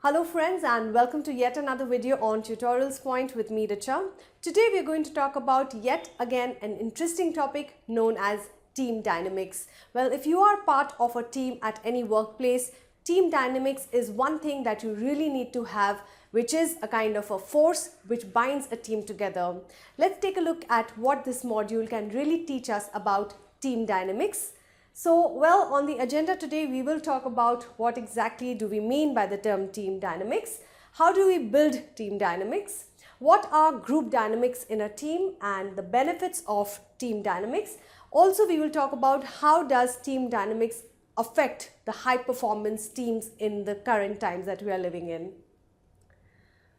Hello friends and welcome to yet another video on TutorialsPoint with Ms.Richa. Today we are going to talk about yet again an interesting topic known as team dynamics. Well, if you are part of a team at any workplace, team dynamics is one thing that you really need to have, which is a kind of a force which binds a team together. Let's take a look at what this module can really teach us about team dynamics. So, well, on the agenda today, we will talk about what exactly do we mean by the term team dynamics, how do we build team dynamics, what are group dynamics in a team and the benefits of team dynamics. Also, we will talk about how does team dynamics affect the high performance teams in the current times that we are living in.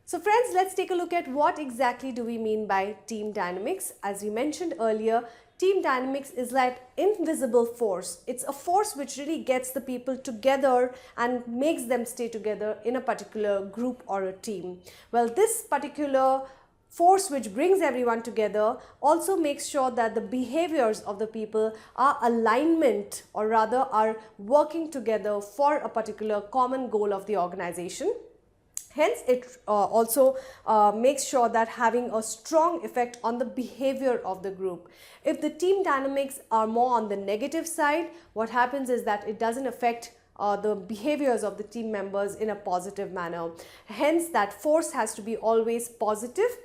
So friends, let's take a look at what exactly do we mean by team dynamics. As we mentioned earlier, team dynamics is like invisible force. It's a force which really gets the people together and makes them stay together in a particular group or a team. Well, this particular force which brings everyone together also makes sure that the behaviors of the people are alignment, or rather are working together for a particular common goal of the organization. Hence, it also makes sure that having a strong effect on the behavior of the group. If the team dynamics are more on the negative side, what happens is that it doesn't affect the behaviors of the team members in a positive manner. Hence, that force has to be always positive.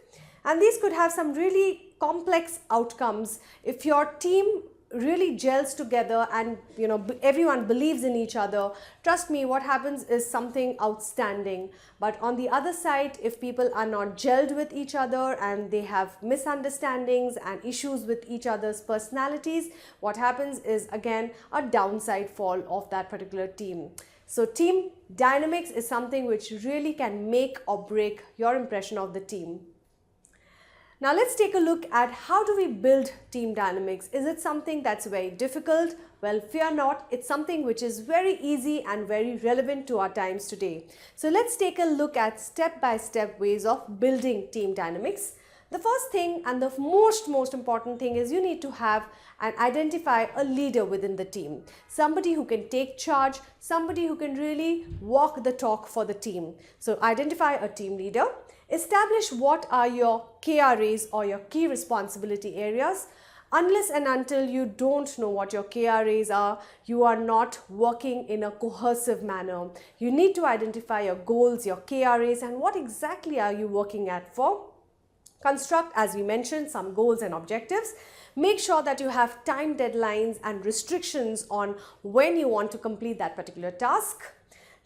And these could have some really complex outcomes if your team really gels together and everyone believes in each other. Trust me, what happens is something outstanding. But on the other side, if people are not gelled with each other and they have misunderstandings and issues with each other's personalities, what happens is again a downside fall of that particular team. So team dynamics is something which really can make or break your impression of the team. Now let's take a look at how do we build team dynamics. Is it something that's very difficult? Well, fear not, it's something which is very easy and very relevant to our times today. So let's take a look at step-by-step ways of building team dynamics. The first thing and the most important thing is you need to have and identify a leader within the team. Somebody who can take charge, somebody who can really walk the talk for the team. So identify a team leader. Establish what are your KRAs or your key responsibility areas. Unless and until you don't know what your KRAs are, you are not working in a cohesive manner. You need to identify your goals, your KRAs, and what exactly are you working at for. Construct, as we mentioned, some goals and objectives. Make sure that you have time deadlines and restrictions on when you want to complete that particular task.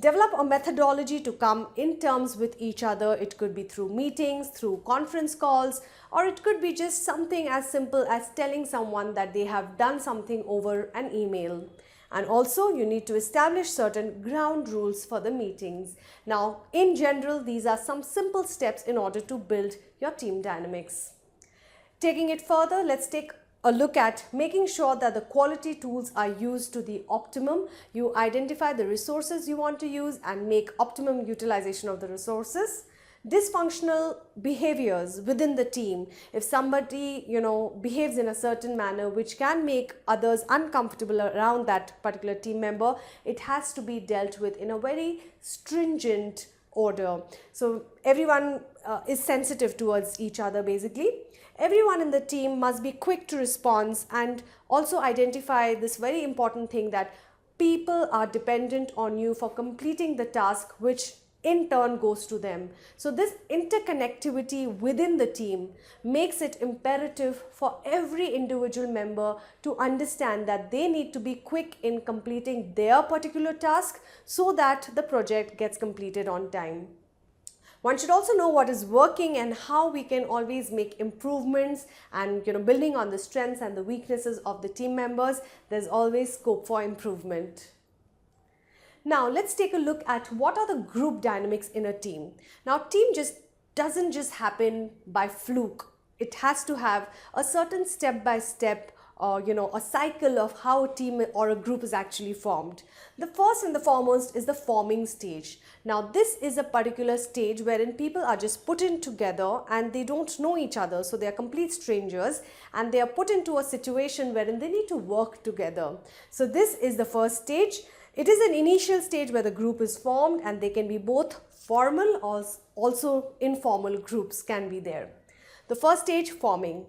Develop a methodology to come in terms with each other. It could be through meetings, through conference calls, or it could be just something as simple as telling someone that they have done something over an email. And also you need to establish certain ground rules for the meetings. Now, in general, these are some simple steps in order to build your team dynamics. Taking it further, let's take a look at making sure that the quality tools are used to the optimum. You identify the resources you want to use and make optimum utilization of the resources. Dysfunctional behaviors within the team. If somebody, behaves in a certain manner which can make others uncomfortable around that particular team member, it has to be dealt with in a very stringent order. So everyone is sensitive towards each other basically. Everyone in the team must be quick to respond and also identify this very important thing that people are dependent on you for completing the task which in turn goes to them. So this interconnectivity within the team makes it imperative for every individual member to understand that they need to be quick in completing their particular task so that the project gets completed on time. One should also know what is working and how we can always make improvements and building on the strengths and the weaknesses of the team members. There's always scope for improvement. Now let's take a look at what are the group dynamics in a team. Now team doesn't just happen by fluke. It has to have a certain step-by-step a cycle of how a team or a group is actually formed. The first and the foremost is the forming stage. Now this is a particular stage wherein people are just put in together and they don't know each other, so they are complete strangers and they are put into a situation wherein they need to work together. So this is the first stage. It is an initial stage where the group is formed, and they can be both formal or also informal groups can be there. The first stage, forming.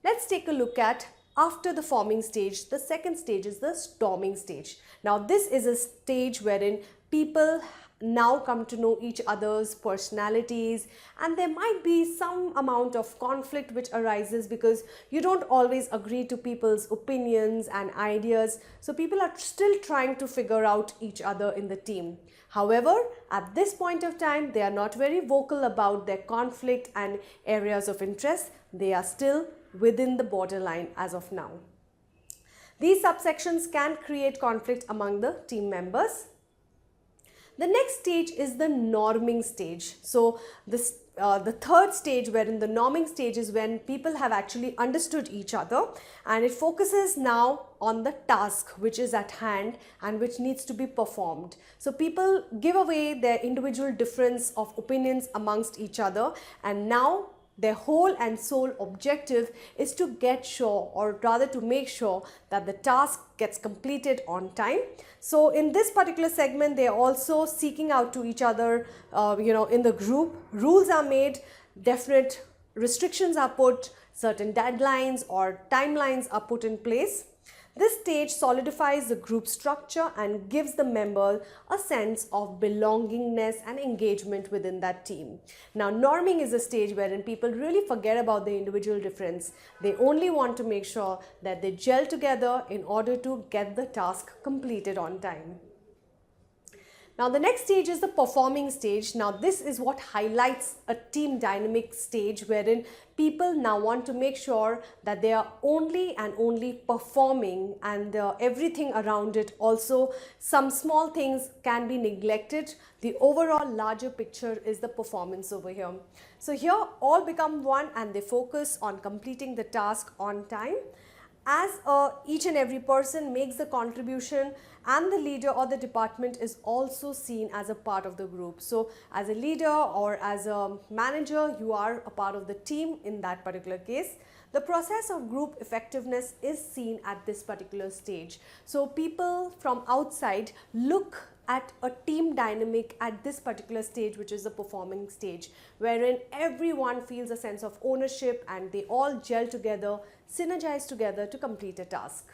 Let's take a look at after the forming stage. The second stage is the storming stage. Now this is a stage wherein people now come to know each other's personalities, and there might be some amount of conflict which arises because you don't always agree to people's opinions and ideas. So people are still trying to figure out each other in the team. However, at this point of time, they are not very vocal about their conflict and areas of interest. They are still within the borderline as of now. These subsections can create conflict among the team members. The next stage is the norming stage. So the third stage, wherein the norming stage, is when people have actually understood each other, and it focuses now on the task which is at hand and which needs to be performed. So people give away their individual difference of opinions amongst each other, and now their whole and sole objective is to get sure, or rather to make sure, that the task gets completed on time. So in this particular segment, they are also seeking out to each other, in the group. Rules are made, definite restrictions are put, certain deadlines or timelines are put in place. This stage solidifies the group structure and gives the members a sense of belongingness and engagement within that team. Now, norming is a stage wherein people really forget about their individual difference. They only want to make sure that they gel together in order to get the task completed on time. Now the next stage is the performing stage. Now this is what highlights a team dynamic stage, wherein people now want to make sure that they are only and only performing, and everything around it, also some small things can be neglected. The overall larger picture is the performance over here. So here all become one and they focus on completing the task on time. As each and every person makes the contribution, and the leader or the department is also seen as a part of the group. So as a leader or as a manager, you are a part of the team in that particular case. The process of group effectiveness is seen at this particular stage. So people from outside look at a team dynamic at this particular stage, which is the performing stage, wherein everyone feels a sense of ownership and they all gel together, synergize together to complete a task.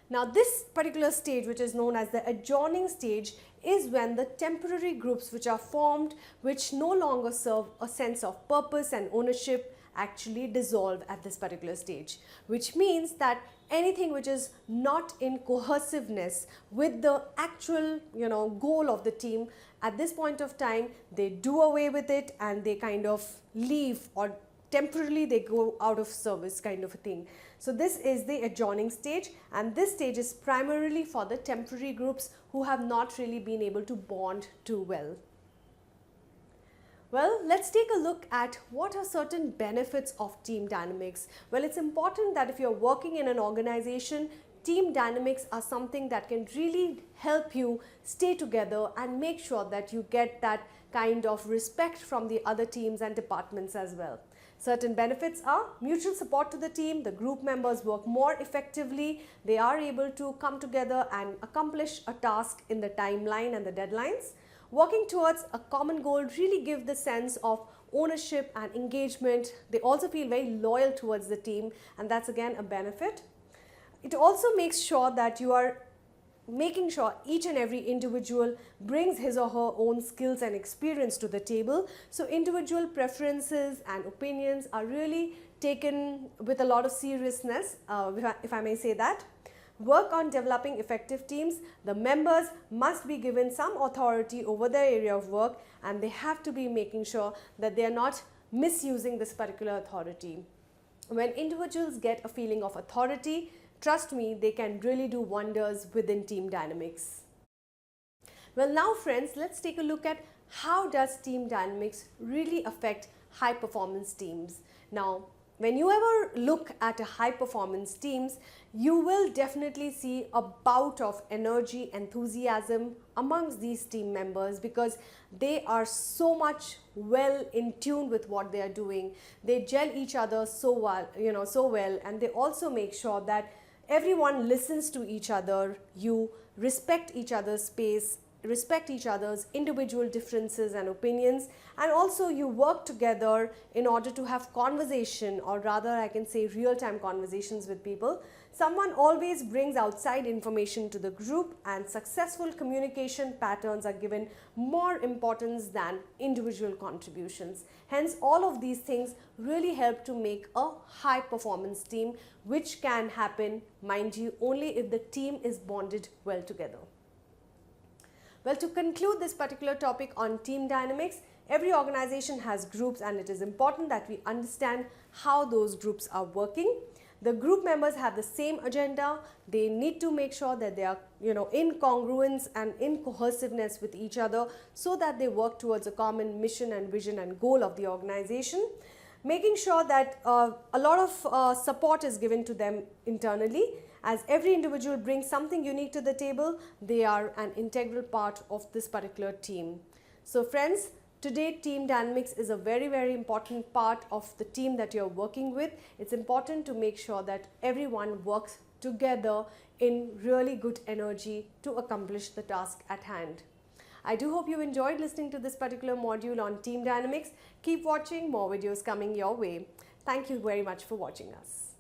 Now this particular stage, which is known as the adjourning stage, is when the temporary groups which are formed, which no longer serve a sense of purpose and ownership, actually dissolve at this particular stage, which means that anything which is not in cohesiveness with the actual goal of the team, at this point of time they do away with it and they kind of leave, or temporarily they go out of service, kind of a thing. So this is the adjourning stage, and this stage is primarily for the temporary groups who have not really been able to bond too well. Well, let's take a look at what are certain benefits of team dynamics. Well, it's important that if you're working in an organization, team dynamics are something that can really help you stay together and make sure that you get that kind of respect from the other teams and departments as well. Certain benefits are mutual support to the team. The group members work more effectively. They are able to come together and accomplish a task in the timeline and the deadlines. Working towards a common goal really gives the sense of ownership and engagement. They also feel very loyal towards the team, and that's again a benefit. It also makes sure that you are making sure each and every individual brings his or her own skills and experience to the table. So individual preferences and opinions are really taken with a lot of seriousness, if I may say that. Work on developing effective teams. The members must be given some authority over their area of work, and they have to be making sure that they are not misusing this particular authority. When individuals get a feeling of authority, trust me, they can really do wonders within team dynamics. Well, now friends, let's take a look at how does team dynamics really affect high performance teams. Now, when you ever look at a high performance teams, you will definitely see a bout of energy, enthusiasm amongst these team members, because they are so much well in tune with what they are doing. They gel each other so well, and they also make sure that everyone listens to each other, you respect each other's space, respect each other's individual differences and opinions, and also you work together in order to have conversation, or rather I can say real-time conversations with people. Someone always brings outside information to the group, and successful communication patterns are given more importance than individual contributions. Hence, all of these things really help to make a high performance team, which can happen, mind you, only if the team is bonded well together. Well, to conclude this particular topic on team dynamics, every organization has groups, and it is important that we understand how those groups are working. The group members have the same agenda. They need to make sure that they are, in congruence and in cohesiveness with each other, so that they work towards a common mission and vision and goal of the organization. Making sure that a lot of support is given to them internally. As every individual brings something unique to the table, they are an integral part of this particular team. So friends, today team dynamics is a very, very important part of the team that you're working with. It's important to make sure that everyone works together in really good energy to accomplish the task at hand. I do hope you enjoyed listening to this particular module on team dynamics. Keep watching, more videos coming your way. Thank you very much for watching us.